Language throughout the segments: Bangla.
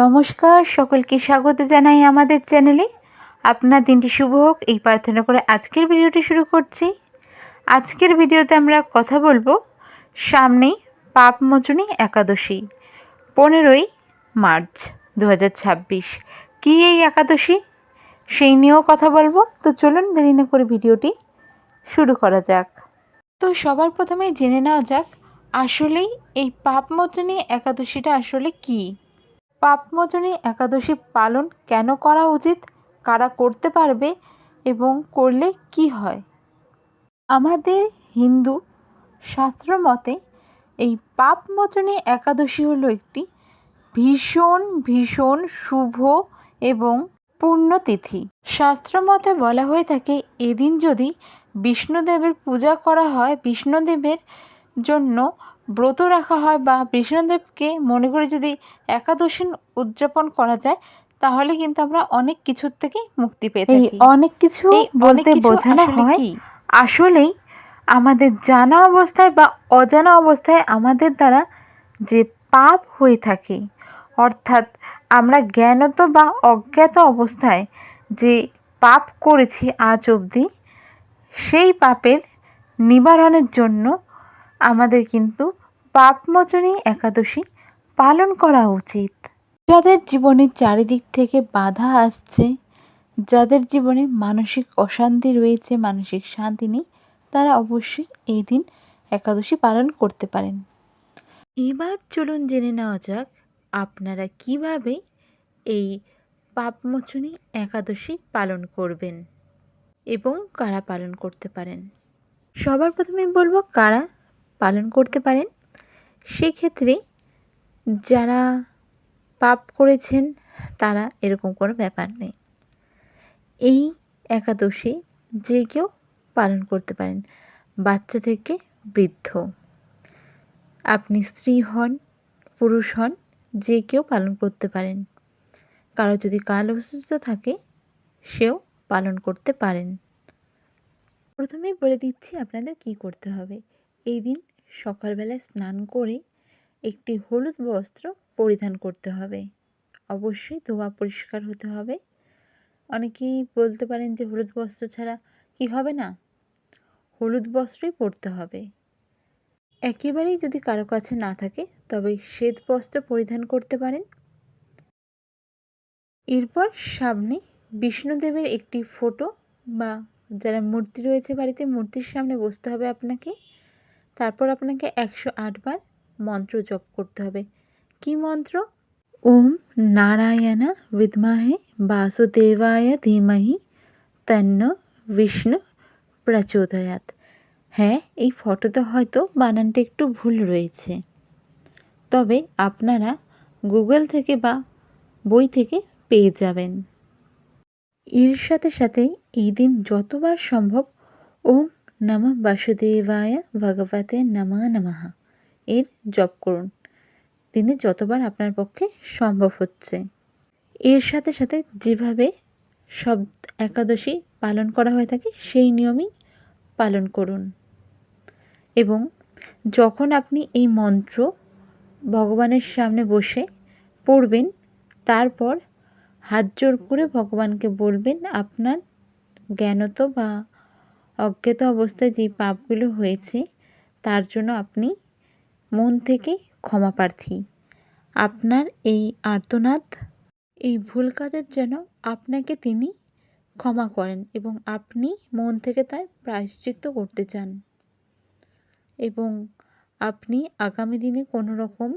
নমস্কার, সকলকে স্বাগত জানাই আমাদের চ্যানেলে। আপনার দিনটি শুভ হোক এই প্রার্থনা করে আজকের ভিডিওটি শুরু করছি। আজকের ভিডিওতে আমরা কথা বলবো সামনেই পাপমোচনী একাদশী 15ই মার্চ 2026। কী এই একাদশী সেই নিয়েও কথা বলবো। তো চলুন দেরি না করে ভিডিওটি শুরু করা যাক। তো সবার প্রথমেই জেনে নেওয়া যাক আসলেই এই পাপমোচনী একাদশীটা আসলে কী। পাপমোচনী একাদশী পালন কেন করা উচিত, কারা করতে পারবে এবং করলে কি হয়। আমাদের হিন্দু শাস্ত্র মতে এই পাপমোচনী একাদশী হলো একটি ভীষণ ভীষণ শুভ এবং পুণ্যতিথি। শাস্ত্র মতে বলা হয়ে থাকে এদিন যদি বিষ্ণুদেবের পূজা করা হয়, বিষ্ণুদেবের জন্য ব্রত রাখা হয় বা বিষ্ণুদেবকে মনে করে যদি একাদশী উদযাপন করা যায় তাহলে কিন্তু আমরা অনেক কিছুর থেকে মুক্তি পেয়ে থাকি। অনেক কিছু বলতে বোঝানো হয় আসলেই আমাদের জানা অবস্থায় বা অজানা অবস্থায় আমাদের দ্বারা যে পাপ হয়ে থাকে, অর্থাৎ আমরা জ্ঞানত বা অজ্ঞাত অবস্থায় যে পাপ করেছি আজ অবধি, সেই পাপের নিবারণের জন্য আমাদের কিন্তু পাপমোচনী একাদশী পালন করা উচিত। যাদের জীবনের চারিদিক থেকে বাধা আসছে, যাদের জীবনে মানসিক অশান্তি রয়েছে, মানসিক শান্তি নেই, তারা অবশ্যই এই দিন একাদশী পালন করতে পারেন। এবার চলুন জেনে নেওয়া যাক আপনারা কিভাবে এই পাপমোচনী একাদশী পালন করবেন এবং কারা পালন করতে পারেন। সবার প্রথমে বলবো কারা পালন করতে পারেন। সেক্ষেত্রে যারা পাপ করেছেন তারা এরকম কোনো ব্যাপার নেই। এই একাদশী যে কেউ পালন করতে পারেন, বাচ্চা থেকে বৃদ্ধ, আপনি স্ত্রী হন পুরুষ হন, যে কেউ পালন করতে পারেন। কারো যদি কাল অসুস্থ থাকে সেও পালন করতে পারেন। প্রথমেই বলে দিচ্ছি আপনাদের কি করতে হবে। এই দিন সকালবেলায় স্নান করে একটি হলুদ বস্ত্র পরিধান করতে হবে। অবশ্যই ধোয়া পরিষ্কার হতে হবে। অনেকেই বলতে পারেন যে হলুদ বস্ত্র ছাড়া কি হবে না, হলুদ বস্ত্রই পরতে হবে। একেবারেই যদি কারো কাছে না থাকে তবে শ্বেত বস্ত্র পরিধান করতে পারেন। এরপর সামনে বিষ্ণুদেবের একটি ফটো বা যারা মূর্তি রয়েছে বাড়িতে, মূর্তির সামনে বসতে হবে আপনাকে। তারপর আপনাকে 108 বার মন্ত্র জপ করতে হবে। কি মন্ত্র? ওম নারায়ণ বিদ্মহে বাসুদেবায় ধীমহি তন্ন বিষ্ণু প্রচোদয়াৎ। হ্যাঁ, এই ফটোতে হয়তো বানানটা একটু ভুল রয়েছে, তবে আপনারা গুগল থেকে বা বই থেকে পেয়ে যাবেন। এর সাথে সাথে এই দিন যতবার সম্ভব ওম নমঃ বাসুদেবায় ভগবতে নমঃ নমঃ এর জপ করুন, দিনে যতবার আপনার পক্ষে সম্ভব হচ্ছে। এর সাথে সাথে যেভাবে সব একাদশী পালন করা হয়ে থাকে সেই নিয়মেই পালন করুন। এবং যখন আপনি এই মন্ত্র ভগবানের সামনে বসে পড়বেন, তারপর হাত জোড় করে ভগবানকে বলবেন আপনার জ্ঞানত বা অজ্ঞাত অবস্থায় যে পাপগুলো হয়েছে তার জন্য আপনি মন থেকে ক্ষমা প্রার্থী। আপনার এই আর্তনাদ, এই ভুল কাজের জন্য আপনাকে তিনি ক্ষমা করেন এবং আপনি মন থেকে তার প্রায়শ্চিত্ত করতে চান এবং আপনি আগামী দিনে কোনো রকম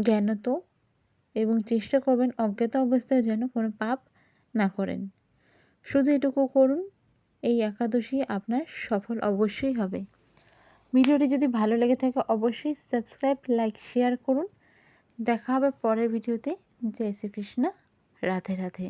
জ্ঞানত এবং চেষ্টা করবেন অজ্ঞাত অবস্থায় যেন কোনো পাপ না করেন। শুধু এটুকু করুন, এই একাদশী আপনার সফল অবশ্যই হবে। ভিডিওটি যদি ভালো লেগে থাকে অবশ্যই সাবস্ক্রাইব, লাইক, শেয়ার করুন। দেখা হবে পরের ভিডিওতে। জয় শ্রীকৃষ্ণ, রাধে রাধে।